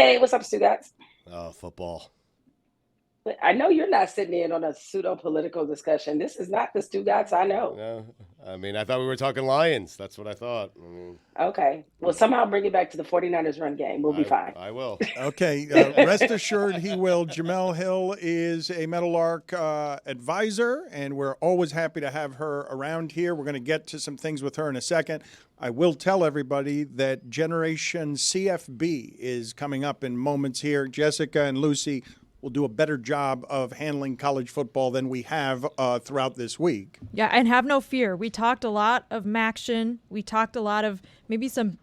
Hey, what's up, Stugotz? Oh, football. I know you're not sitting in on a pseudo-political discussion. This is not the Stugotz I know. No, I mean, I thought we were talking Lions. That's what I thought. I mean, Okay. Well, somehow bring it back to the 49ers run game. We'll be fine. I will. Okay, rest assured he will. Jemele Hill is a Meadowlark advisor, and we're always happy to have her around here. We're going to get to some things with her in a second. I will tell everybody that Generation CFB is coming up in moments here. Jessica and Lucy will do a better job of handling college football than we have throughout this week. Yeah, and have no fear. We talked a lot of Maction. We talked a lot of maybe some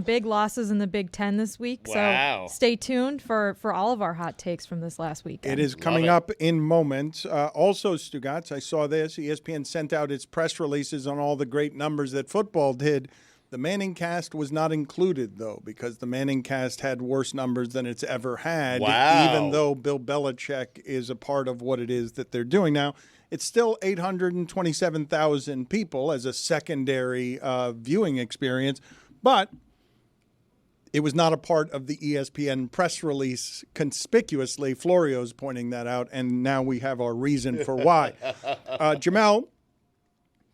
big losses in the Big Ten this week. Wow. So stay tuned for all of our hot takes from this last weekend. It is coming up in moments. Also, Stugotz, I saw this. ESPN sent out its press releases on all the great numbers that football did. The Manning cast was not included, though, because the Manning cast had worse numbers than it's ever had, Wow. even though Bill Belichick is a part of what it is that they're doing now. It's still 827,000 people as a secondary viewing experience, but it was not a part of the ESPN press release conspicuously. Florio's pointing that out, and now we have our reason for why. Jemele,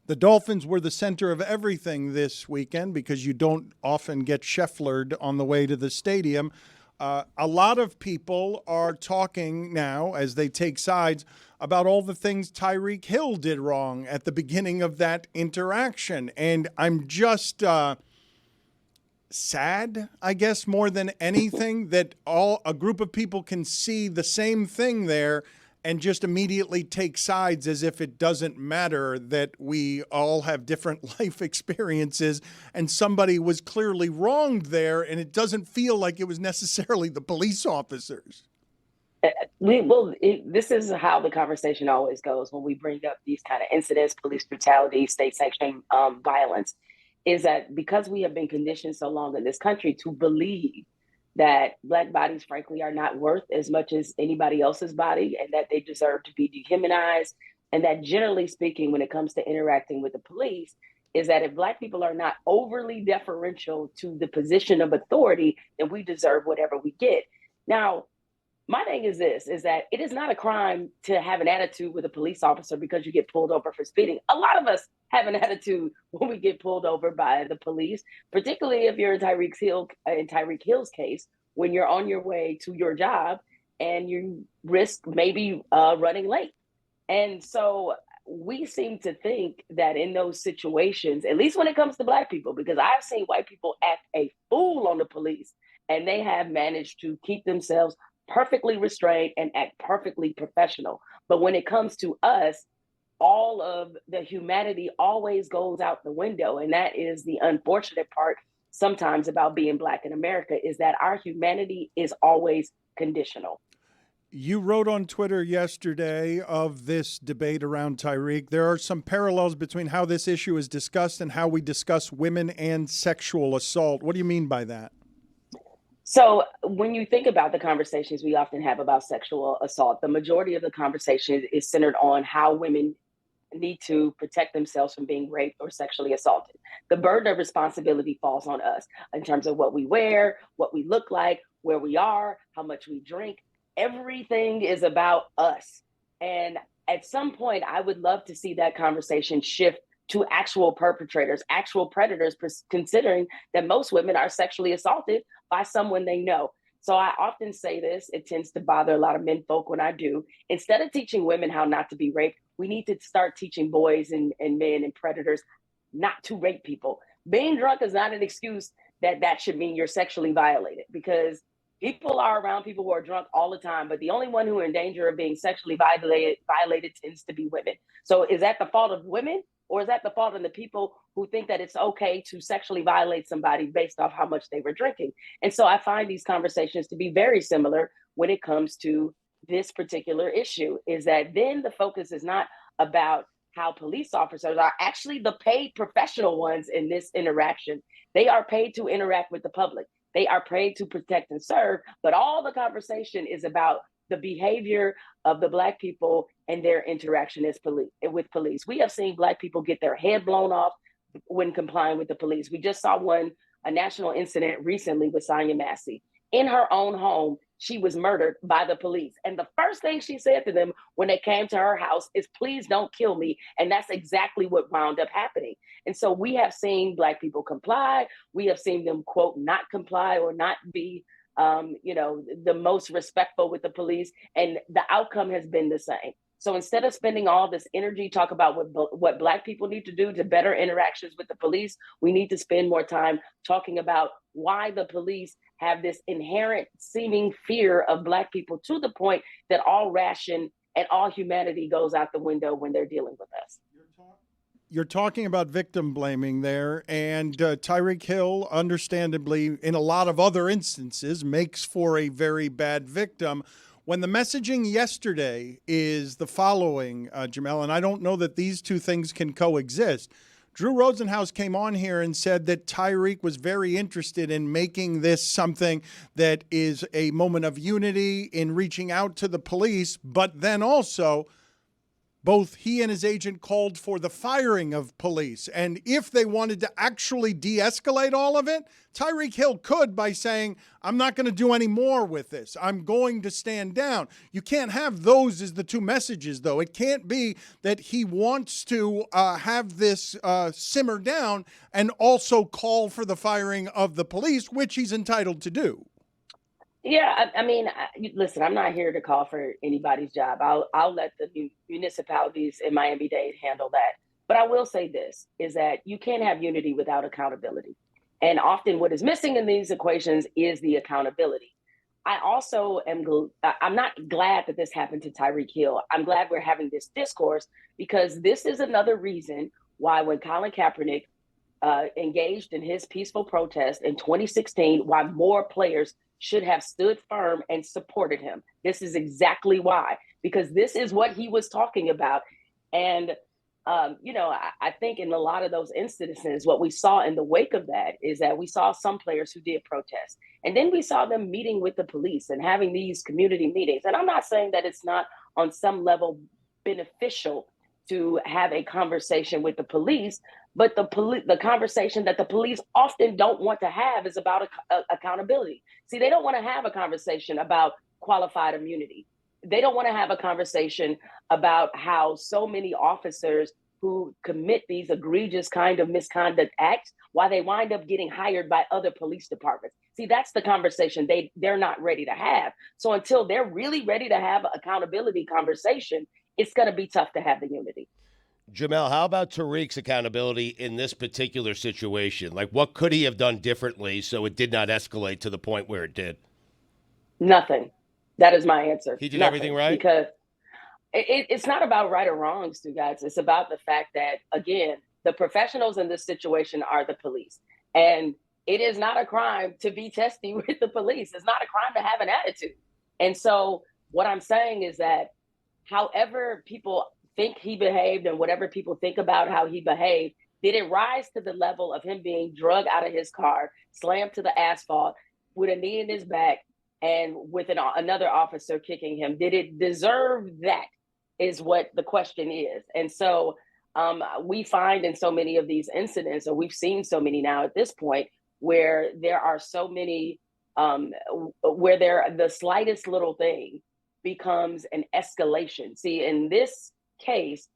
the Dolphins were the center of everything this weekend because you don't often get Schefflered on the way to the stadium. A lot of people are talking now as they take sides about all the things Tyreek Hill did wrong at the beginning of that interaction. And I'm just sad, I guess, more than anything, that a group of people can see the same thing there and just immediately take sides as if it doesn't matter that we all have different life experiences and somebody was clearly wronged there, and it doesn't feel like it was necessarily the police officers. This is how the conversation always goes when we bring up these kind of incidents, police brutality, state-sanctioned violence, is that because we have been conditioned so long in this country to believe that Black bodies, frankly, are not worth as much as anybody else's body and that they deserve to be dehumanized. And that generally speaking, when it comes to interacting with the police, is that if Black people are not overly deferential to the position of authority, then we deserve whatever we get. Now, my thing is this, is that it is not a crime to have an attitude with a police officer because you get pulled over for speeding. A lot of us have an attitude when we get pulled over by the police, particularly if you're in Tyreek Hill's case, when you're on your way to your job and you risk maybe running late. And so we seem to think that in those situations, at least when it comes to Black people, because I've seen white people act a fool on the police and they have managed to keep themselves perfectly restrained and act perfectly professional. But when it comes to us, all of the humanity always goes out the window. And that is the unfortunate part sometimes about being Black in America, is that our humanity is always conditional. You wrote on Twitter yesterday of this debate around Tyreek. There are some parallels between how this issue is discussed and how we discuss women and sexual assault. What do you mean by that? So when you think about the conversations we often have about sexual assault, the majority of the conversation is centered on how women need to protect themselves from being raped or sexually assaulted. The burden of responsibility falls on us in terms of what we wear, what we look like, where we are, how much we drink. Everything is about us. And at some point, I would love to see that conversation shift to actual perpetrators, actual predators, considering that most women are sexually assaulted by someone they know. So I often say this, it tends to bother a lot of men folk when I do. Instead of teaching women how not to be raped, we need to start teaching boys and men and predators not to rape people. Being drunk is not an excuse that should mean you're sexually violated, because people are around people who are drunk all the time, but the only one who are in danger of being sexually violated tends to be women. So is that the fault of women? Or is that the fault of the people who think that it's okay to sexually violate somebody based off how much they were drinking? And so I find these conversations to be very similar when it comes to this particular issue, is that then the focus is not about how police officers are actually the paid professional ones in this interaction. They are paid to interact with the public. They are paid to protect and serve, but all the conversation is about the behavior of the Black people and their interaction with police. We have seen Black people get their head blown off when complying with the police. We just saw a national incident recently with Sonya Massey. in her own home, she was murdered by the police. And the first thing she said to them when they came to her house is, please don't kill me. And that's exactly what wound up happening. And so we have seen Black people comply. We have seen them, quote, not comply or not be, the most respectful with the police. And the outcome has been the same. So instead of spending all this energy talk about what Black people need to do to better interactions with the police, we need to spend more time talking about why the police have this inherent seeming fear of Black people, to the point that all ration and all humanity goes out the window when they're dealing with us. You're talking about victim blaming there, and Tyreek Hill, understandably, in a lot of other instances, makes for a very bad victim. When the messaging yesterday is the following, Jemele, and I don't know that these two things can coexist. Drew Rosenhaus came on here and said that Tyreek was very interested in making this something that is a moment of unity in reaching out to the police, but then also both he and his agent called for the firing of police. And if they wanted to actually de-escalate all of it, Tyreek Hill could by saying, I'm not going to do any more with this. I'm going to stand down. You can't have those as the two messages, though. It can't be that he wants to have this simmer down and also call for the firing of the police, which he's entitled to do. Yeah, I mean, listen, I'm not here to call for anybody's job. I'll let the municipalities in Miami-Dade handle that. But I will say this, is that you can't have unity without accountability. And often what is missing in these equations is the accountability. I also I'm not glad that this happened to Tyreek Hill. I'm glad we're having this discourse, because this is another reason why when Colin Kaepernick engaged in his peaceful protest in 2016, why more players should have stood firm and supported him. This is exactly why, because this is what he was talking about. And, I think in a lot of those instances, what we saw in the wake of that is that we saw some players who did protest. And then we saw them meeting with the police and having these community meetings. And I'm not saying that it's not on some level beneficial to have a conversation with the police, but the conversation that the police often don't want to have is about accountability. See, they don't want to have a conversation about qualified immunity. They don't want to have a conversation about how so many officers who commit these egregious kind of misconduct acts, why they wind up getting hired by other police departments. See, that's the conversation they're not ready to have. So until they're really ready to have an accountability conversation, it's going to be tough to have the unity. Jemele, how about Tyreek's accountability in this particular situation? Like, what could he have done differently so it did not escalate to the point where it did? Nothing. That is my answer. He did Nothing. everything right? Because it's not about right or wrong, Stugotz. It's about the fact that, again, the professionals in this situation are the police. And it is not a crime to be testy with the police. It's not a crime to have an attitude. And so what I'm saying is that however people think he behaved and whatever people think about how he behaved, did it rise to the level of him being drugged out of his car, slammed to the asphalt with a knee in his back, and with another officer kicking him? Did it deserve that, is what the question is. And so we find in so many of these incidents, or we've seen so many now at this point, where there are so many, where the slightest little thing becomes an escalation. See, in this case,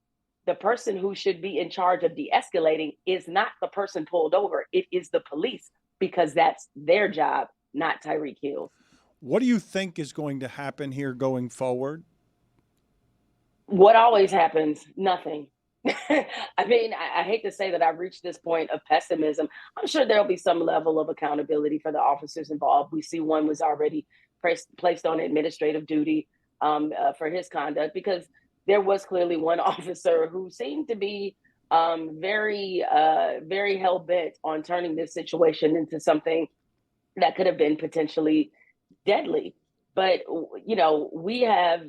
the person who should be in charge of de-escalating is not the person pulled over. It is the police, because that's their job, not Tyreek Hill. What do you think is going to happen here going forward? What always happens? Nothing. I mean, I hate to say that I've reached this point of pessimism. I'm sure there'll be some level of accountability for the officers involved. We see one was already placed on administrative duty for his conduct, because there was clearly one officer who seemed to be very hell-bent on turning this situation into something that could have been potentially deadly. But, we have,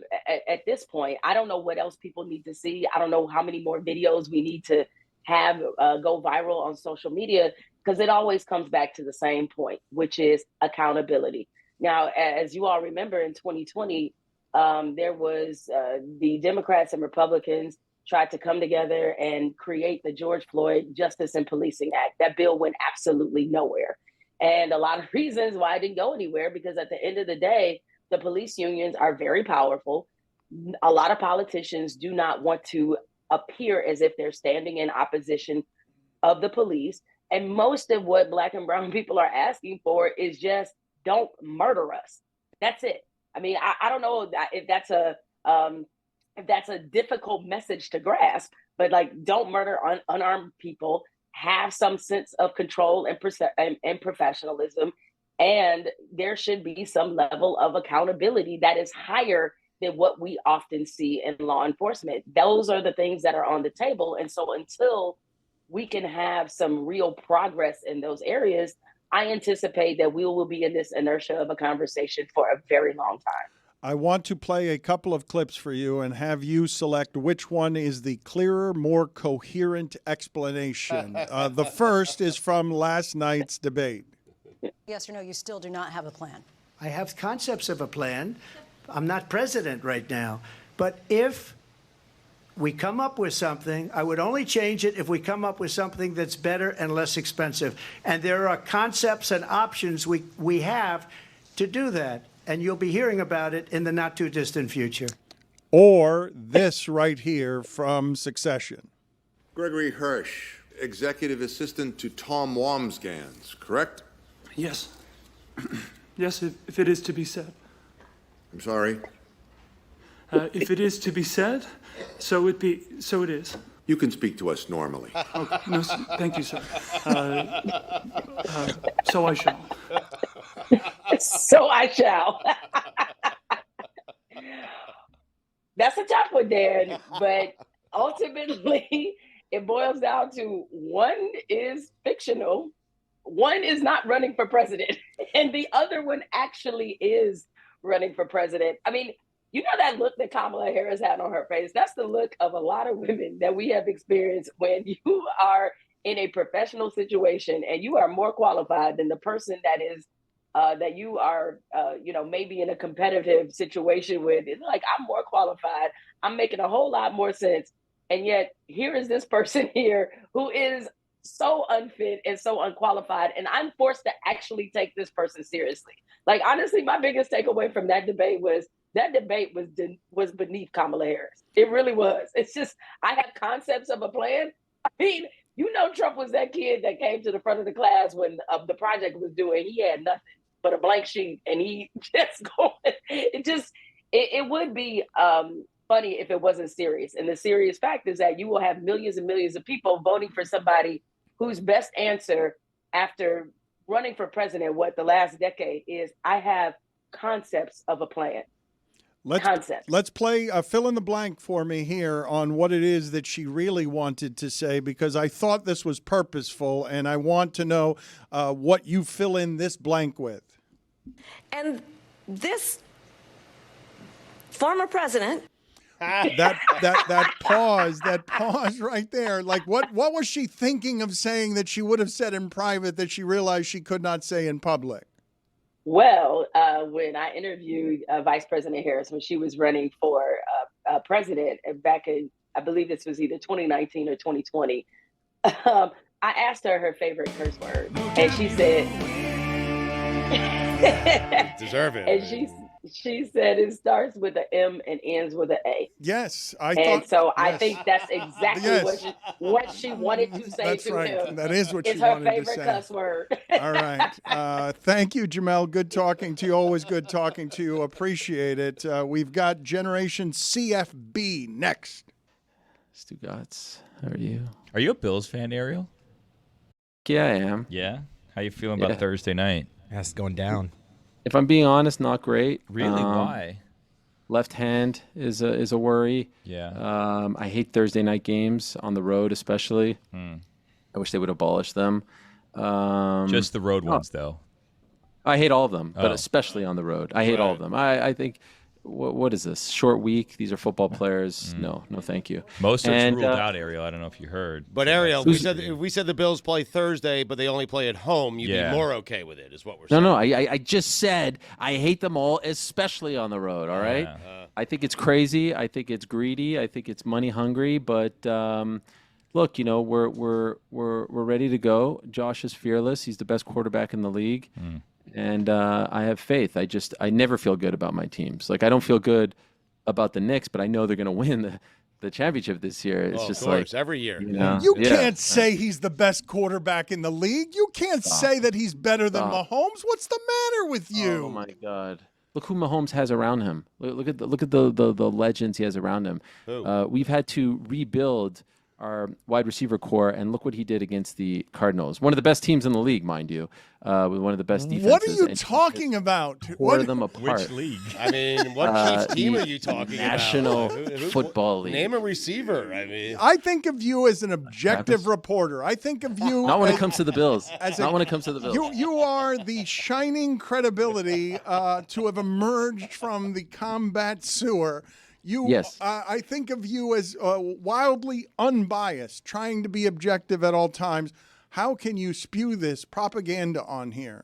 at this point, I don't know what else people need to see. I don't know how many more videos we need to have go viral on social media, because it always comes back to the same point, which is accountability. Now, as you all remember, in 2020, there was the Democrats and Republicans tried to come together and create the George Floyd Justice and Policing Act. That bill went absolutely nowhere. And a lot of reasons why it didn't go anywhere, because at the end of the day, the police unions are very powerful. A lot of politicians do not want to appear as if they're standing in opposition of the police. And most of what Black and brown people are asking for is just don't murder us. That's it. I mean, I don't know if that's a difficult message to grasp, but like, don't murder unarmed people. Have some sense of control and professionalism, and there should be some level of accountability that is higher than what we often see in law enforcement. Those are the things that are on the table, and so until we can have some real progress in those areas, I anticipate that we will be in this inertia of a conversation for a very long time. I want to play a couple of clips for you and have you select which one is the clearer, more coherent explanation. The first is from last night's debate. Yes or no, you still do not have a plan? I have concepts of a plan. I'm not president right now. But if we come up with something, I would only change it if we come up with something that's better and less expensive. And there are concepts and options we have to do that. And you'll be hearing about it in the not too distant future. Or this right here from Succession. Gregory Hirsch, executive assistant to Tom Wamsgans, correct? Yes. Yes, if it is to be said. I'm sorry? If it is to be said, so it is. You can speak to us normally. Okay. No, thank you, sir. So I shall. So I shall. That's a tough one, Dan, but ultimately it boils down to one is fictional, one is not running for president, and the other one actually is running for president. I mean, you know that look that Kamala Harris had on her face? That's the look of a lot of women that we have experienced when you are in a professional situation and you are more qualified than the person that is that you are, maybe in a competitive situation with. It's like, I'm more qualified. I'm making a whole lot more sense. And yet here is this person here who is so unfit and so unqualified. And I'm forced to actually take this person seriously. Like, honestly, my biggest takeaway from that debate was beneath Kamala Harris. It really was. It's just, I have concepts of a plan. I mean, Trump was that kid that came to the front of the class when the project was due, and he had nothing but a blank sheet, and he just going. It would be funny if it wasn't serious. And the serious fact is that you will have millions and millions of people voting for somebody whose best answer after running for president, the last decade is, I have concepts of a plan. Let's play fill in the blank for me here on what it is that she really wanted to say, because I thought this was purposeful, and I want to know what you fill in this blank with. And this former president. that pause right there. Like, what was she thinking of saying that she would have said in private that she realized she could not say in public? Well, when I interviewed Vice President Harris when she was running for president back in, I believe this was either 2019 or 2020, I asked her favorite curse word, and she said, "Deserve it." And she said it starts with an M and ends with an A. Yes, I think that's exactly what she wanted to say. That's to right. him. That is what she wanted to say. It's her favorite cuss word. All right. Thank you, Jemele. Good talking to you. Always good talking to you. Appreciate it. We've got Generation CFB next. Stugotz, how are you? Are you a Bills fan, Ariel? Yeah, I am. Yeah? How you feeling about Thursday night? That's going down. If I'm being honest, not great. Really? Why? Left hand is a worry. Yeah. I hate Thursday night games on the road, especially. I wish they would abolish them. Just the road ones, though. I hate all of them, but especially on the road. I hate all of them. I think, what is this? Short week? These are football players. No, thank you. Most are ruled out, Ariel. I don't know if you heard. But Ariel, we said the Bills play Thursday, but they only play at home. You'd be more okay with it, is what we're saying. No, I just said I hate them all, especially on the road. All right. I think it's crazy. I think it's greedy. I think it's money hungry. But look, we're ready to go. Josh is fearless. He's the best quarterback in the league. And I have faith. I never feel good about my teams. Like, I don't feel good about the Knicks, but I know they're going to win the championship this year. It's just of course, like every year. You can't say he's the best quarterback in the league. You can't say that he's better than Mahomes. What's the matter with you? Oh my God! Look who Mahomes has around him. Look at the legends he has around him. We've had to rebuild our wide receiver core, and look what he did against the Cardinals. One of the best teams in the league, mind you, with one of the best defenses. What are you talking about? Tore them apart. Which league? I mean, what Chiefs team are you talking National about? Football League. Name a receiver. I mean, I think of you as an objective reporter. I think of you not when it comes to the Bills. Not when it comes to the Bills. You are the shining credibility to have emerged from the combat sewer. Yes. I think of you as wildly unbiased, trying to be objective at all times. How can you spew this propaganda on here?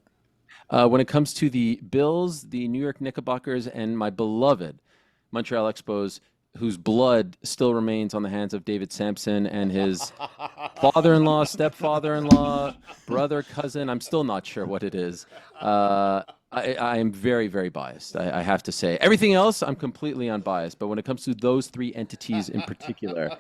When it comes to the Bills, the New York Knickerbockers, and my beloved Montreal Expos, whose blood still remains on the hands of David Sampson and his father-in-law, stepfather-in-law, brother, cousin. I'm still not sure what it is. I am very, very biased, I have to say. Everything else, I'm completely unbiased. But when it comes to those three entities in particular,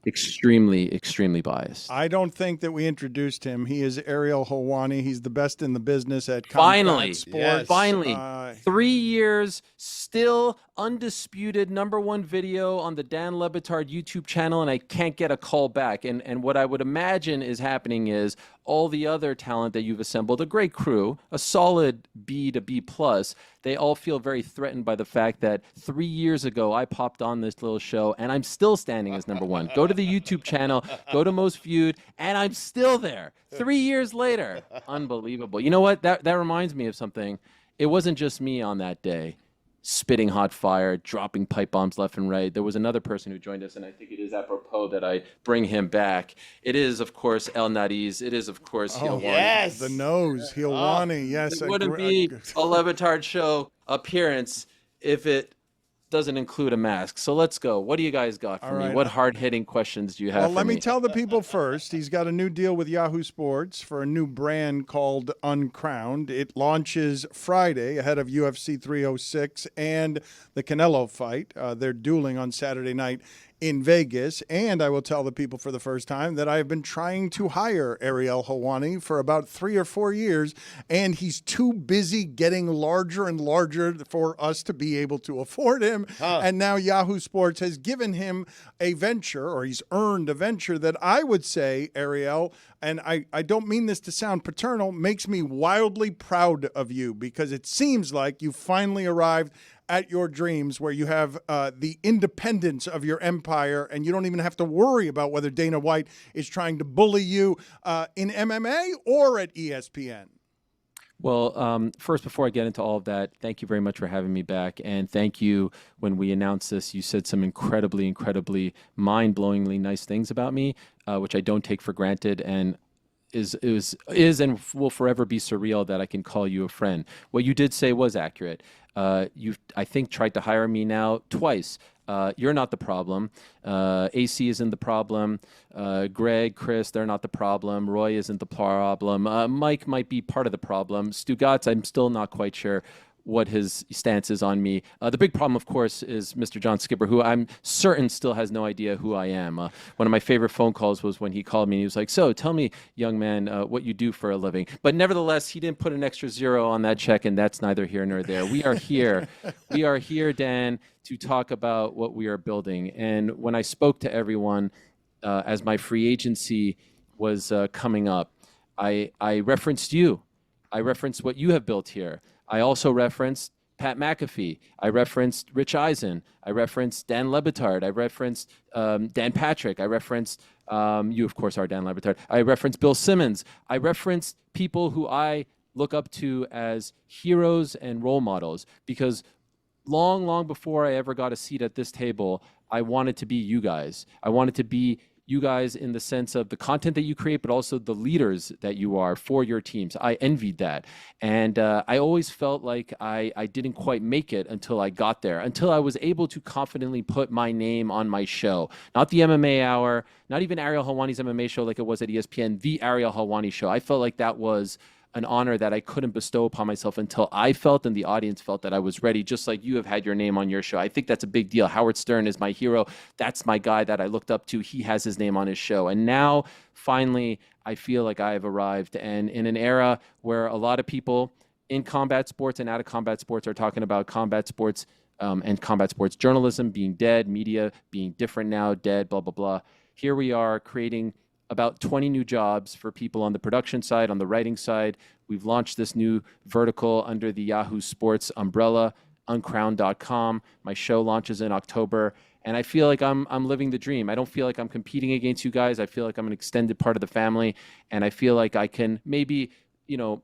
extremely, extremely biased. I don't think that we introduced him. He is Ariel Helwani. He's the best in the business at combat sports. Yes. Finally, 3 years, still undisputed #1 video on the Dan Le Batard YouTube channel, and I can't get a call back. And what I would imagine is happening is all the other talent that you've assembled, a great crew, a solid B to B plus, they all feel very threatened by the fact that 3 years ago I popped on this little show and I'm still standing as #1. Go to the YouTube channel, go to Most Viewed, and I'm still there 3 years later. Unbelievable. You know what? That reminds me of something. It wasn't just me on that day, spitting hot fire, dropping pipe bombs left and right. There was another person who joined us, and I think it is apropos that I bring him back. It is, of course, El Nariz. It is, of course, Helwani. Yes. The nose, Helwani. Yes. It wouldn't be a Le Batard Show appearance if it doesn't include a mask. So let's go. What do you guys got for me? What hard-hitting questions do you have for me? Well, let me tell the people first. He's got a new deal with Yahoo Sports for a new brand called Uncrowned. It launches Friday ahead of UFC 306 and the Canelo fight. They're dueling on Saturday night in Vegas. And I will tell the people for the first time that I have been trying to hire Ariel Helwani for about 3 or 4 years, and he's too busy getting larger and larger for us to be able to afford him. And now Yahoo Sports has given him a venture, or he's earned a venture that I would say, Ariel, and I don't mean this to sound paternal, makes me wildly proud of you, because it seems like you finally arrived at your dreams, where you have the independence of your empire, and you don't even have to worry about whether Dana White is trying to bully you in MMA or at ESPN. Well, first, before I get into all of that, thank you very much for having me back. And thank you. When we announced this, you said some incredibly, incredibly mind-blowingly nice things about me, which I don't take for granted. And is and will forever be surreal that I can call you a friend. What you did say was accurate. You've, I think, tried to hire me now twice. You're not the problem. AC isn't the problem. Greg, Chris, they're not the problem. Roy isn't the problem. Mike might be part of the problem. Stugotz, I'm still not quite sure what his stance is on me. The big problem, of course, is Mr. John Skipper, who I'm certain still has no idea who I am. One of my favorite phone calls was when he called me and he was like, so tell me, young man, what you do for a living. But nevertheless, he didn't put an extra zero on that check, and that's neither here nor there. We are here. We are here, Dan, to talk about what we are building. And when I spoke to everyone as my free agency was coming up, I referenced you. I referenced what you have built here. I also referenced Pat McAfee. I referenced Rich Eisen. I referenced Dan Le Batard. I referenced Dan Patrick. I referenced, you of course are Dan Le Batard. I referenced Bill Simmons. I referenced people who I look up to as heroes and role models, because long, long before I ever got a seat at this table, I wanted to be you guys. I wanted to be you guys in the sense of the content that you create, but also the leaders that you are for your teams. I envied that. And I always felt like I didn't quite make it until I got there, until I was able to confidently put my name on my show. Not the MMA Hour, not even Ariel Helwani's MMA show like it was at ESPN, the Ariel Helwani show. I felt like that was an honor that I couldn't bestow upon myself until I felt and the audience felt that I was ready, just like you have had your name on your show. I think that's a big deal. Howard Stern is my hero. That's my guy that I looked up to. He has his name on his show. And now, finally, I feel like I have arrived. And in an era where a lot of people in combat sports and out of combat sports are talking about combat sports and combat sports journalism being dead, media being different now, dead, blah, blah, blah. Here we are creating about 20 new jobs for people on the production side, on the writing side. We've launched this new vertical under the Yahoo Sports umbrella, uncrowned.com. My show launches in October, and I feel like I'm living the dream. I don't feel like I'm competing against you guys. I feel like I'm an extended part of the family, and I feel like I can maybe, a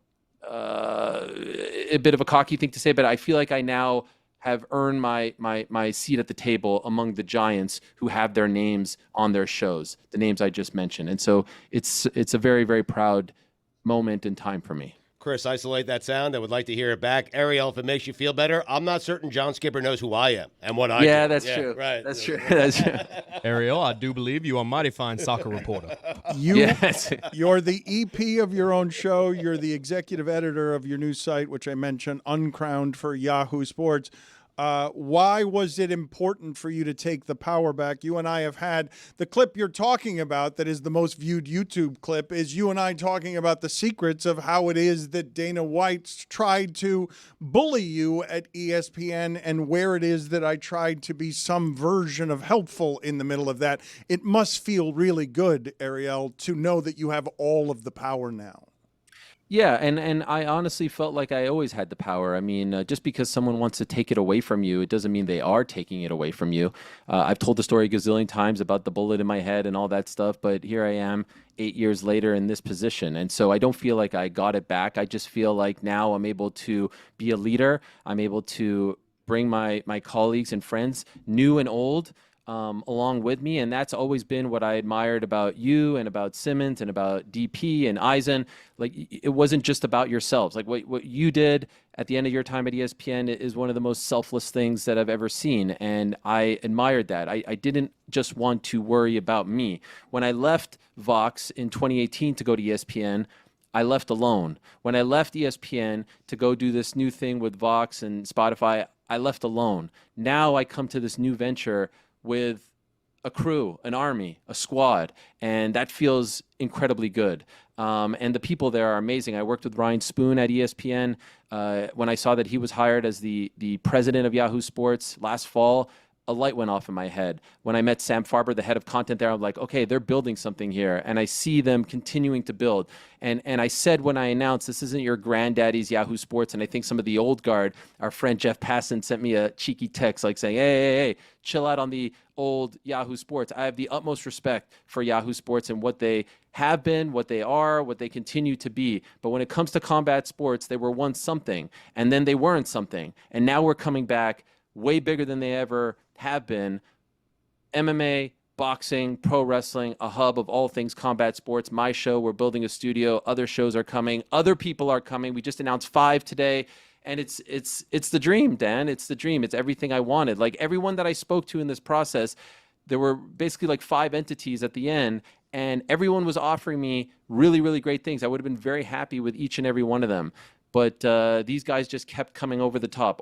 bit of a cocky thing to say, but I feel like I now have earned my seat at the table among the giants who have their names on their shows, the names I just mentioned. And so it's a very, very proud moment in time for me. Chris, isolate that sound. I would like to hear it back. Ariel, if it makes you feel better, I'm not certain John Skipper knows who I am and what I do. That's true. Right. That's true. That's true. Ariel, I do believe you are a mighty fine soccer reporter. You're the EP of your own show. You're the executive editor of your new site, which I mentioned, Uncrowned for Yahoo Sports. Why was it important for you to take the power back? You and I have had the clip you're talking about that is the most viewed YouTube clip is you and I talking about the secrets of how it is that Dana White tried to bully you at ESPN and where it is that I tried to be some version of helpful in the middle of that. It must feel really good, Ariel, to know that you have all of the power now. Yeah, and I honestly felt like I always had the power. I mean, just because someone wants to take it away from you, it doesn't mean they are taking it away from you. I've told the story a gazillion times about the bullet in my head and all that stuff, but here I am 8 years later in this position. And so I don't feel like I got it back. I just feel like now I'm able to be a leader. I'm able to bring my colleagues and friends, new and old, along with me. And that's always been what I admired about you and about Simmons and about DP and Eisen. Like, it wasn't just about yourselves. Like what you did at the end of your time at ESPN is one of the most selfless things that I've ever seen. And I admired that. I didn't just want to worry about me. When I left Vox in 2018 to go to ESPN, I left alone. When I left ESPN to go do this new thing with Vox and Spotify, I left alone. Now I come to this new venture with a crew, an army, a squad, and that feels incredibly good. And the people there are amazing. I worked with Ryan Spoon at ESPN. When I saw that he was hired as the president of Yahoo Sports last fall, a light went off in my head. When I met Sam Farber, the head of content there, I'm like, okay, they're building something here. And I see them continuing to build. And I said when I announced, this isn't your granddaddy's Yahoo Sports, and I think some of the old guard, our friend Jeff Passan sent me a cheeky text like saying, hey, chill out on the old Yahoo Sports. I have the utmost respect for Yahoo Sports and what they have been, what they are, what they continue to be. But when it comes to combat sports, they were once something, and then they weren't something. And now we're coming back way bigger than they ever have been. MMA, boxing, pro wrestling, a hub of all things combat sports. My show, we're building a studio. Other shows are coming. Other people are coming. We just announced 5 today. And it's the dream, Dan. It's the dream. It's everything I wanted. Like, everyone that I spoke to in this process, there were basically like 5 entities at the end, and everyone was offering me really, really great things. I would have been very happy with each and every one of them. But these guys just kept coming over the top,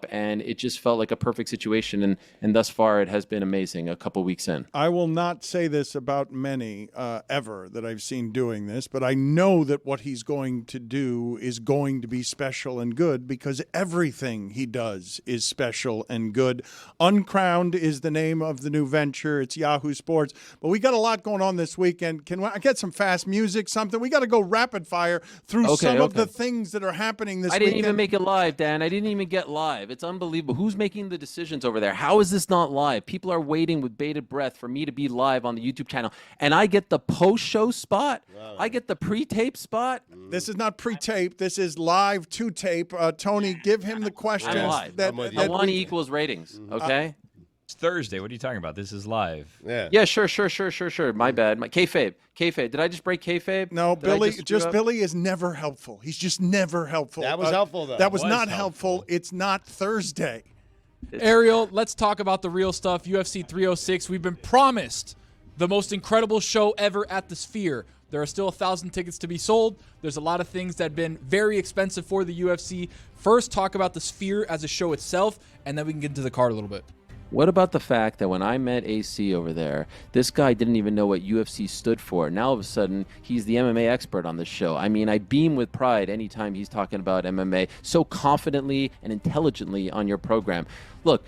and it just felt like a perfect situation. And thus far, it has been amazing a couple weeks in. I will not say this about many ever that I've seen doing this, but I know that what he's going to do is going to be special and good because everything he does is special and good. Uncrowned is the name of the new venture. It's Yahoo Sports. But we got a lot going on this weekend. Can I get some fast music, something? We got to go rapid fire through some of the things that are happening this weekend. I didn't even make it live, Dan. I didn't even get live. It's unbelievable. Who's making the decisions over there? How is this not live? People are waiting with bated breath for me to be live on the YouTube channel. And I get the post-show spot. Wow. I get the pre-tape spot. This is not pre-tape. This is live to tape. Tony, give him the questions. I'm live. Money equals ratings, okay? It's Thursday. What are you talking about? This is live. Yeah, sure. My bad. My kayfabe. Did I just break kayfabe? No, Did Billy. Billy is never helpful. He's just never helpful. That was helpful, though. That was not helpful. It's not Thursday. Ariel, let's talk about the real stuff. UFC 306. We've been promised the most incredible show ever at the Sphere. There are still 1,000 tickets to be sold. There's a lot of things that have been very expensive for the UFC. First, talk about the Sphere as a show itself, and then we can get into the card a little bit. What about the fact that when I met AC over there, this guy didn't even know what UFC stood for. Now, all of a sudden, he's the MMA expert on this show. I mean, I beam with pride anytime he's talking about MMA so confidently and intelligently on your program. Look,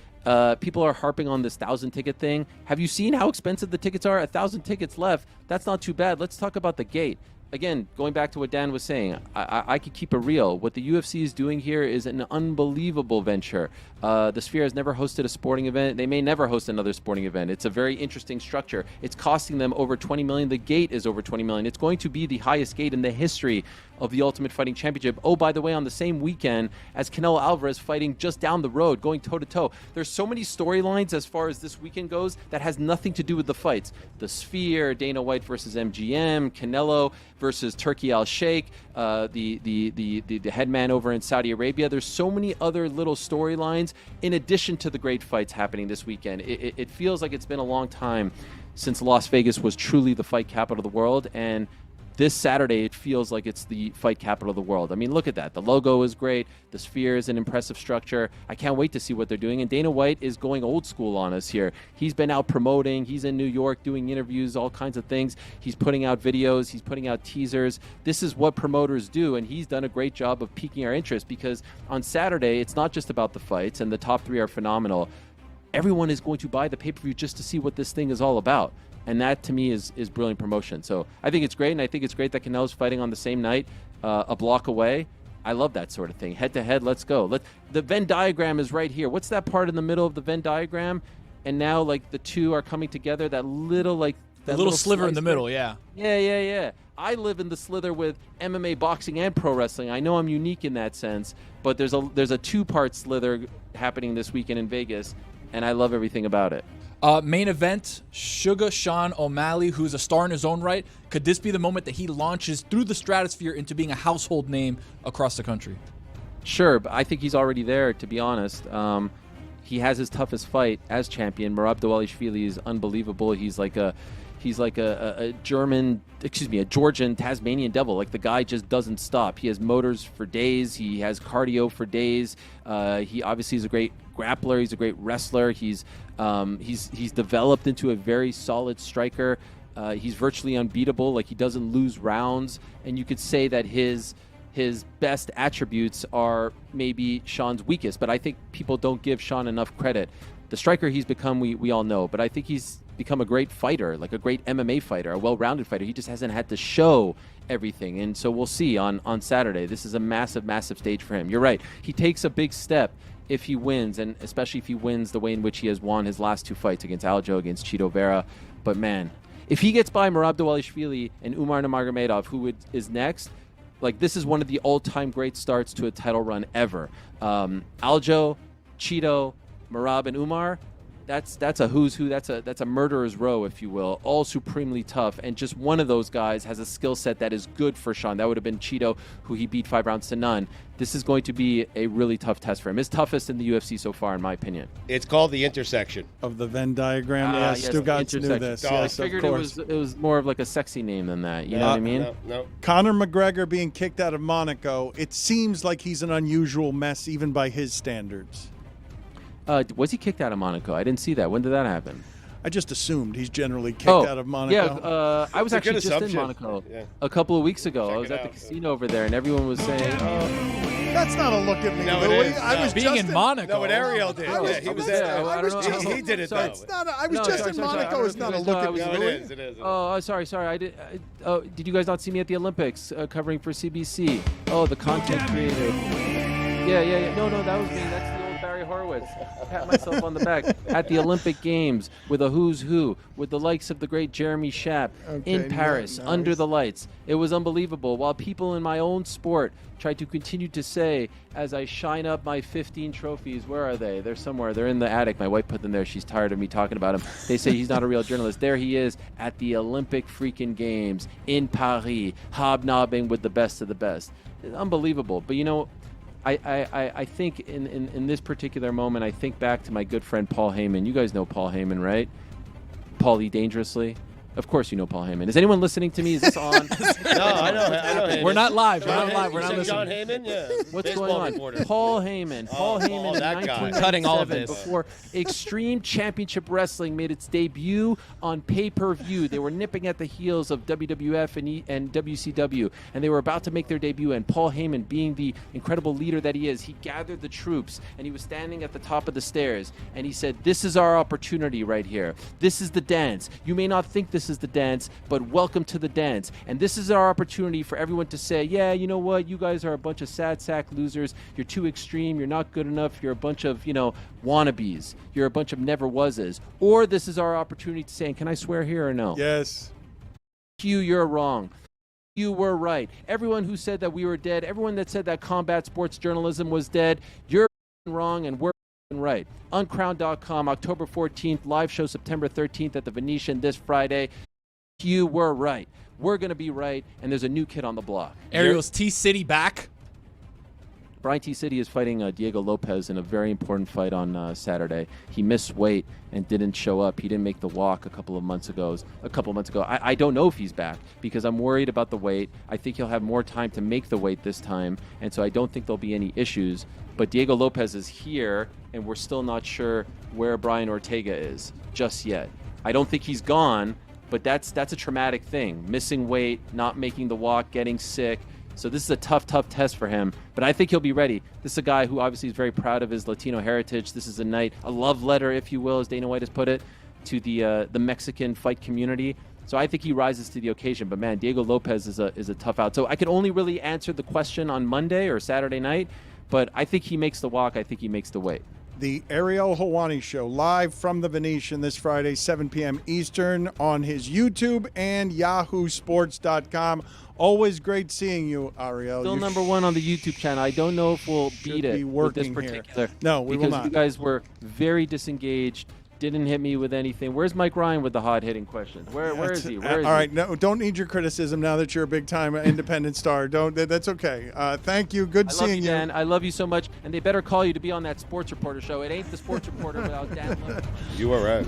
people are harping on this 1,000-ticket thing. Have you seen how expensive the tickets are? 1,000 tickets left. That's not too bad. Let's talk about the gate. Again, going back to what Dan was saying, I could keep it real. What the UFC is doing here is an unbelievable venture. The Sphere has never hosted a sporting event. They may never host another sporting event. It's a very interesting structure. It's costing them over $20 million. The gate is over $20 million. It's going to be the highest gate in the history of the Ultimate Fighting Championship. Oh, by the way, on the same weekend as Canelo Alvarez fighting just down the road, going toe-to-toe. There's so many storylines as far as this weekend goes that has nothing to do with the fights. The Sphere, Dana White versus MGM, Canelo versus Turki Al-Sheikh, the head man over in Saudi Arabia. There's so many other little storylines in addition to the great fights happening this weekend. It feels like it's been a long time since Las Vegas was truly the fight capital of the world, and this Saturday, it feels like it's the fight capital of the world. I mean, look at that. The logo is great. The Sphere is an impressive structure. I can't wait to see what they're doing. And Dana White is going old school on us here. He's been out promoting. He's in New York doing interviews, all kinds of things. He's putting out videos. He's putting out teasers. This is what promoters do, and he's done a great job of piquing our interest because on Saturday, it's not just about the fights, and the top three are phenomenal. Everyone is going to buy the pay-per-view just to see what this thing is all about. And that, to me, is brilliant promotion. So I think it's great, and I think it's great that Canelo's fighting on the same night, a block away. I love that sort of thing. Head-to-head, let's go. The Venn diagram is right here. What's that part in the middle of the Venn diagram? And now, like, the two are coming together, that little, like... That little sliver in the middle, yeah. Yeah. I live in the slither with MMA, boxing, and pro wrestling. I know I'm unique in that sense, but there's a two-part slither happening this weekend in Vegas, and I love everything about it. Main event, Sugar Sean O'Malley, who's a star in his own right. Could this be the moment that he launches through the stratosphere into being a household name across the country? Sure, but I think he's already there, to be honest. He has his toughest fight as champion. Merab Dvalishvili is unbelievable. He's like a Georgian Tasmanian devil. Like, the guy just doesn't stop. He has motors for days. He has cardio for days. He obviously is a great grappler. He's a great wrestler. He's developed into a very solid striker. He's virtually unbeatable. Like, he doesn't lose rounds. And you could say that his best attributes are maybe Sean's weakest, but I think people don't give Sean enough credit. The striker he's become, we all know, but I think he's become a great fighter, like a great MMA fighter, a well-rounded fighter. He just hasn't had to show everything, and so we'll see on Saturday. This is a massive, massive stage for him. You're right. He takes a big step if he wins, and especially if he wins the way in which he has won his last two fights against Aljo, against Chito Vera. But, man, if he gets by Merab Dvalishvili and Umar Nurmagomedov, who is next, like, this is one of the all-time great starts to a title run ever. Aljo, Chito, Merab, and Umar, that's a who's who. That's a murderer's row, if you will, all supremely tough. And just one of those guys has a skill set that is good for Sean. That would have been Chito, who he beat 5 rounds to none. This is going to be a really tough test for him. His toughest in the UFC so far, in my opinion. It's called the intersection of the Venn diagram. Yes, Stugotz knew this. I figured it was more of like a sexy name than that. You know what I mean? No. Conor McGregor being kicked out of Monaco. It seems like he's an unusual mess, even by his standards. Was he kicked out of Monaco? I didn't see that. When did that happen? I just assumed he's generally kicked out of Monaco. Yeah, I was actually just in Monaco a couple of weeks ago. I was at the casino over there, and everyone was saying, that's not a look at me, no, Louis. It is. I was being just in Monaco. No, what Ariel did. He was there. He did it, though. I was just in Monaco. It's not a look at me, Louis. It is. Oh, sorry. Did you guys not see me at the Olympics covering for CBC? Oh, the content creator. Yeah. No, that was me. That's the old Barry Gary Horowitz. Pat myself on the back at the Olympic Games with a who's who, with the likes of the great Jeremy Schaap in Paris, under the lights. It was unbelievable. While people in my own sport tried to continue to say, as I shine up my 15 trophies, where are they? They're somewhere. They're in the attic. My wife put them there. She's tired of me talking about him. They say he's not a real journalist. There he is at the Olympic freaking Games in Paris, hobnobbing with the best of the best. It's unbelievable. But, you know, I think in this particular moment, I think back to my good friend Paul Heyman. You guys know Paul Heyman, right? Paulie Dangerously. Of course you know Paul Heyman. Is anyone listening to me? Is this on? No, I know Heyman. We're not live. John We're not live. We're not Heyman. listening. John Heyman? Yeah. What's going on? Reporter. Paul Heyman. Paul Heyman in that guy. 1997, Cutting all of this. before Extreme Championship Wrestling made its debut on pay-per-view. They were nipping at the heels of WWF and WCW, and they were about to make their debut. And Paul Heyman, being the incredible leader that he is, he gathered the troops, and he was standing at the top of the stairs, and he said, "This is our opportunity right here. This is the dance. You may not think this is the dance, but welcome to the dance. And this is our opportunity for everyone to say, yeah, you know what? You guys are a bunch of sad sack losers. You're too extreme. You're not good enough. You're a bunch of, wannabes. You're a bunch of never wases. Or this is our opportunity to say, and can I swear here or no? Yes. You, you're wrong. You were right. Everyone who said that we were dead, everyone that said that combat sports journalism was dead, you're wrong and we're right. Uncrowned.com, October 14th, live show September 13th at the Venetian this Friday. You were right. We're going to be right, and there's a new kid on the block. Ariel's T-City back. Brian T-City is fighting Diego Lopez in a very important fight on Saturday. He missed weight and didn't show up. He didn't make the walk a couple of months ago. I don't know if he's back because I'm worried about the weight. I think he'll have more time to make the weight this time, and so I don't think there'll be any issues. But Diego Lopez is here, and we're still not sure where Brian Ortega is just yet. I don't think he's gone, but that's a traumatic thing. Missing weight, not making the walk, getting sick. So this is a tough test for him. But I think he'll be ready. This is a guy who obviously is very proud of his Latino heritage. This is a love letter, if you will, as Dana White has put it, to the Mexican fight community. So I think he rises to the occasion. But, man, Diego Lopez is a tough out. So I could only really answer the question on Monday or Saturday night. But I think he makes the walk. I think he makes the weight. The Ariel Helwani Show, live from the Venetian this Friday, 7 p.m. Eastern, on his YouTube and YahooSports.com. Always great seeing you, Ariel. Still number one on the YouTube channel. I don't know if we'll beat it with this particular. No, we will not. Because you guys were very disengaged. Didn't hit me with anything. Where's Mike Ryan with the hard-hitting questions? Where is he? All right, no, don't need your criticism now that you're a big-time independent star. That's okay. Thank you. Good seeing you, Dan. I love you so much, and they better call you to be on that Sports Reporter show. It ain't the Sports Reporter without Dan Le Batard. You are right.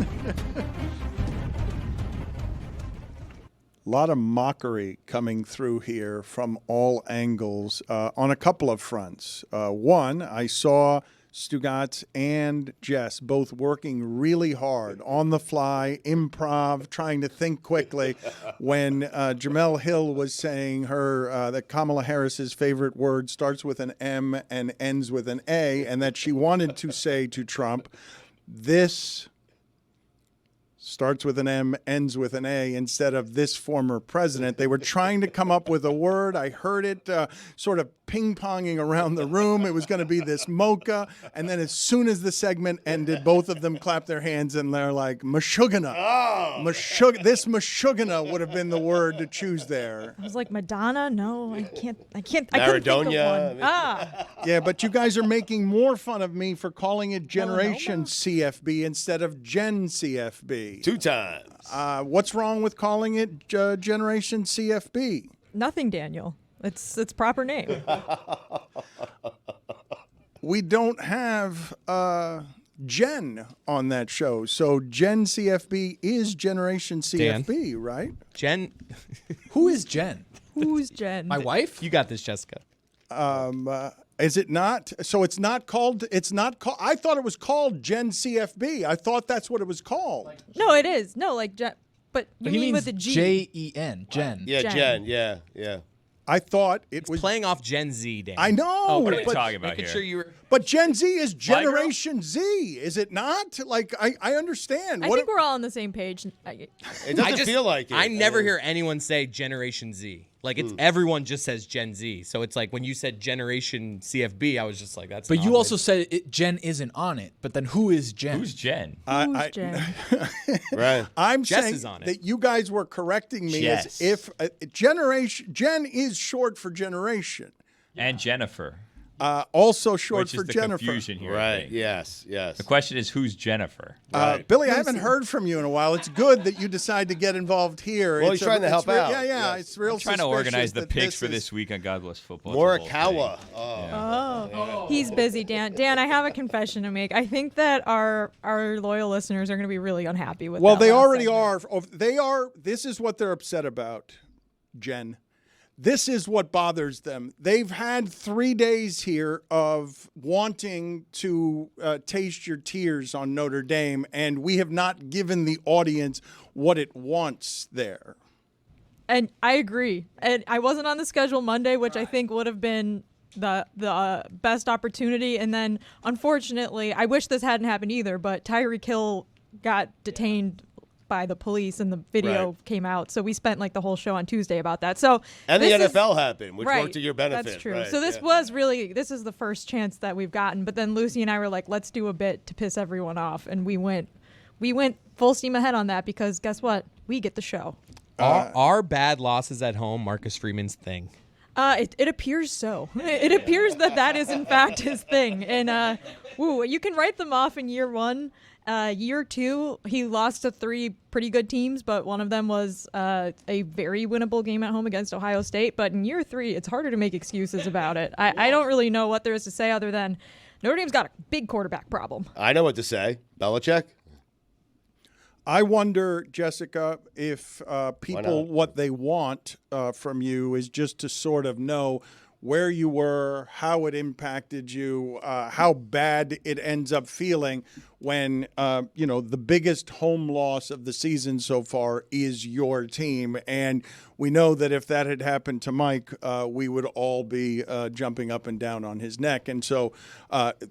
A lot of mockery coming through here from all angles on a couple of fronts. One, I saw Stugotz and Jess both working really hard on the fly, improv, trying to think quickly when Jemele Hill was saying that Kamala Harris's favorite word starts with an M and ends with an A, and that she wanted to say to Trump, this starts with an M, ends with an A, instead of this former president. They were trying to come up with a word. I heard it sort of ping-ponging around the room. It was going to be this mocha. And then as soon as the segment ended, both of them clapped their hands and they're like, Meshuggah. Oh. This Meshuggah would have been the word to choose there. I was like, Madonna? No, I can't. I couldn't think of one. Yeah, but you guys are making more fun of me for calling it Generation CFB instead of Gen CFB. 2 times. What's wrong with calling it Generation CFB? Nothing, Daniel. It's proper name. We don't have Jen on that show, so Gen CFB is Generation CFB, Dan? Right? Jen. Who is Jen? Who's Jen? My wife? You got this, Jessica. Is it not? So it's not called. I thought it was called Gen CFB. I thought that's what it was called. No, it is. No, like Jen. But you mean with a G? Jen. Jen. Yeah, Jen. Yeah. I thought it's playing off Gen Z, Dan. I know. Oh, what are you talking about here? Sure you were. But Gen Z is Generation Z, is it not? Like, I understand. I think we're all on the same page. It doesn't feel like it. I never hear anyone say Generation Z. Like, it's everyone just says Gen Z. So it's like when you said Generation CFB, I was just like, that's. But you also said Jen isn't on it. But then who is Jen? Who's Jen? Who's Jen? Right. I'm Jess saying is on it. that you guys were correcting me as if Jen is short for generation. And Jennifer. Also short Which for is the Jennifer. confusion here, I Right. think. Yes. The question is, who's Jennifer? Right. Billy, I haven't heard from you in a while. It's good that you decide to get involved here. Well, he's trying to help out. Yeah, Yes. it's real. I'm trying to suspicious organize the that picks for is- this week on God Bless Football. It's a whole Morikawa. thing. Oh, he's busy, Dan. Dan, I have a confession to make. I think that our loyal listeners are going to be really unhappy with. Well, that they last already segment. are. They are. This is what they're upset about, Jen. This is what bothers them. They've had 3 days here of wanting to taste your tears on Notre Dame, and we have not given the audience what it wants there. And I agree. And I wasn't on the schedule Monday, which I think would have been the best opportunity. And then, unfortunately, I wish this hadn't happened either, but Tyreek Hill got detained by the police and the video came out. So we spent like the whole show on Tuesday about that. So And the this NFL happened, which right, worked to your benefit. That's true. Right, So this is the first chance that we've gotten. But then Lucy and I were like, let's do a bit to piss everyone off. And we went full steam ahead on that because guess what? We get the show. Are bad losses at home Marcus Freeman's thing? It appears so. It appears that is in fact his thing. And you can write them off in year one. Year two, he lost to 3 pretty good teams, but one of them was a very winnable game at home against Ohio State. But in year 3, it's harder to make excuses about it. I don't really know what there is to say other than Notre Dame's got a big quarterback problem. I know what to say. Belichick? I wonder, Jessica, if people, what they want from you is just to sort of know where you were, how it impacted you, how bad it ends up feeling when, the biggest home loss of the season so far is your team. And we know that if that had happened to Mike, we would all be jumping up and down on his neck. And so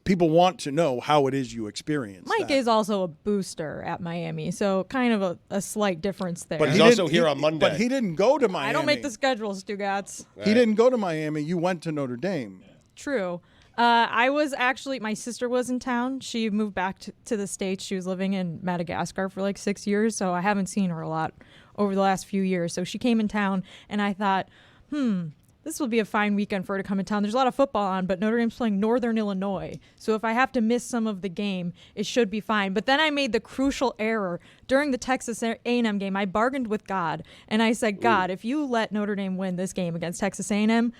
people want to know how it is you experience Mike is also a booster at Miami, so kind of a slight difference there. But he's also here on Monday. But he didn't go to Miami. I don't make the schedule, Stugotz. He didn't go to Miami. You went to Notre Dame. True. I was actually, my sister was in town. She moved back to the States. She was living in Madagascar for like 6 years, so I haven't seen her a lot over the last few years. So she came in town, and I thought, this will be a fine weekend for her to come in town. There's a lot of football on, but Notre Dame's playing Northern Illinois. So if I have to miss some of the game, it should be fine. But then I made the crucial error during the Texas A&M game. I bargained with God, and I said, God, if you let Notre Dame win this game against Texas A&M,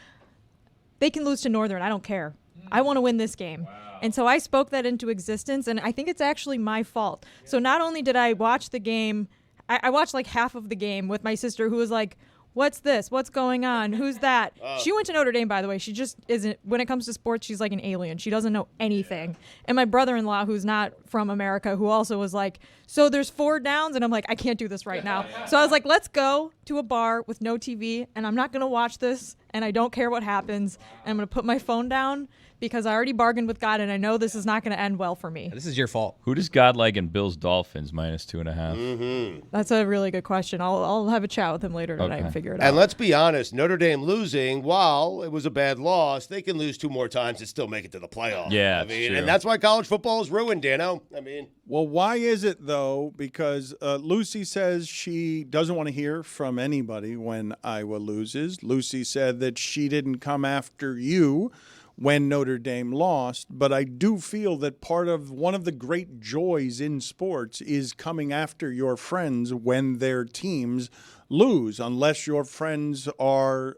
they can lose to Northern. I don't care. I want to win this game. Wow. And so I spoke that into existence, and I think it's actually my fault. Yeah. So not only did I watch the game, I watched like half of the game with my sister who was like, what's this? What's going on? Who's that? She went to Notre Dame, by the way. She just isn't, when it comes to sports, she's like an alien. She doesn't know anything. Yeah. And my brother-in-law, who's not from America, who also was like, so there's 4 downs? And I'm like, I can't do this right now. So I was like, let's go to a bar with no TV, and I'm not going to watch this, and I don't care what happens. And I'm going to put my phone down because I already bargained with God, and I know this is not going to end well for me. This is your fault. Who does God like in Bills Dolphins -2.5? Mm-hmm. That's a really good question. I'll have a chat with him later tonight and figure it out. And let's be honest, Notre Dame losing, while it was a bad loss, they can lose 2 more times and still make it to the playoffs. Yeah, I mean, true. and that's why college football is ruined, Dano. I mean, well, why is it though? Because Lucy says she doesn't want to hear from anybody when Iowa loses. Lucy said that she didn't come after you when Notre Dame lost, but I do feel that one of the great joys in sports is coming after your friends when their teams lose, unless your friends are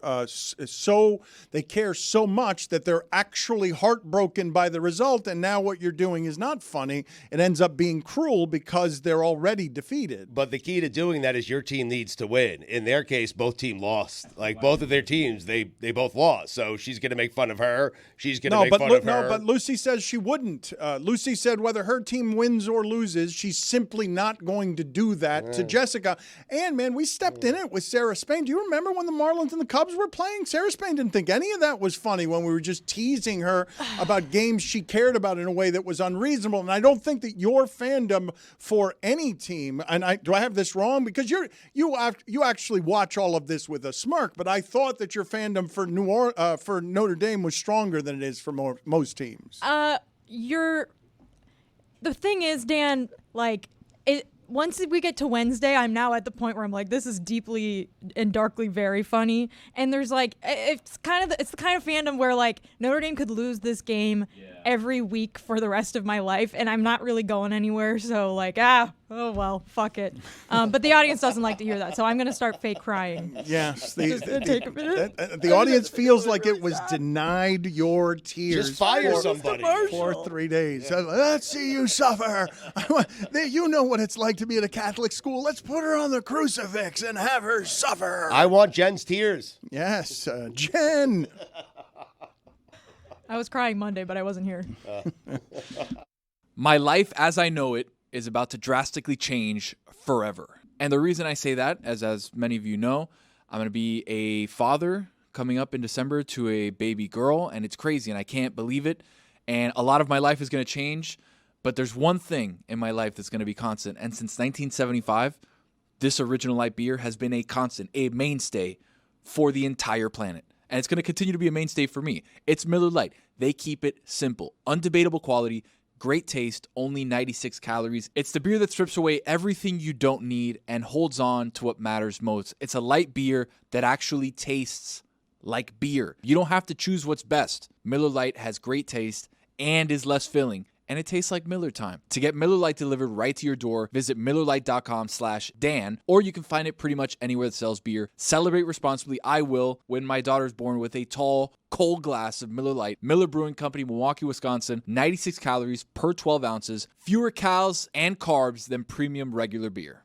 they care so much that they're actually heartbroken by the result, and now what you're doing is not funny. It ends up being cruel because they're already defeated. But the key to doing that is your team needs to win. In their case, both teams lost. Like both of their teams, they both lost. So she's going to make fun of her. She's going to make fun of her. No, but Lucy says she wouldn't. Lucy said whether her team wins or loses, she's simply not going to do that to Jessica. And, man, we stepped in it with Sarah Spain. Do you remember when the Marlins and the Cubs were playing? Sarah Spain didn't think any of that was funny when we were just teasing her about games she cared about in a way that was unreasonable. And I don't think that your fandom for any team, and do I have this wrong? Because you actually watch all of this with a smirk, but I thought that your fandom for Notre Dame was stronger than it is for most teams. The thing is, Dan, like, once we get to Wednesday, I'm now at the point where I'm like, this is deeply and darkly very funny. And there's like, it's the kind of fandom where like Notre Dame could lose this game every week for the rest of my life, and I'm not really going anywhere. So like, oh well, fuck it. But the audience doesn't like to hear that, so I'm gonna start fake crying. Yes, the audience feels like it was denied your tears. Just fire somebody for 3 days. Let's see you suffer. You know what it's like to be at a Catholic school. Let's put her on the crucifix and have her suffer. I want Jen's tears. Yes, Jen. I was crying Monday, but I wasn't here. My life as I know it is about to drastically change forever. And the reason I say that, as many of you know, I'm going to be a father coming up in December to a baby girl, and it's crazy, and I can't believe it. And a lot of my life is going to change, but there's one thing in my life that's going to be constant. And since 1975, this original light beer has been a constant, a mainstay for the entire planet. And it's going to continue to be a mainstay for me. It's Miller Lite. They keep it simple. Undebatable quality, great taste, only 96 calories. It's the beer that strips away everything you don't need and holds on to what matters most. It's a light beer that actually tastes like beer. You don't have to choose what's best. Miller Lite has great taste and is less filling. And it tastes like Miller time. To get Miller Lite delivered right to your door, visit MillerLite.com/Dan, or you can find it pretty much anywhere that sells beer. Celebrate responsibly. I will when my daughter's born with a tall, cold glass of Miller Lite. Miller Brewing Company, Milwaukee, Wisconsin. 96 calories per 12 ounces. Fewer calories and carbs than premium regular beer.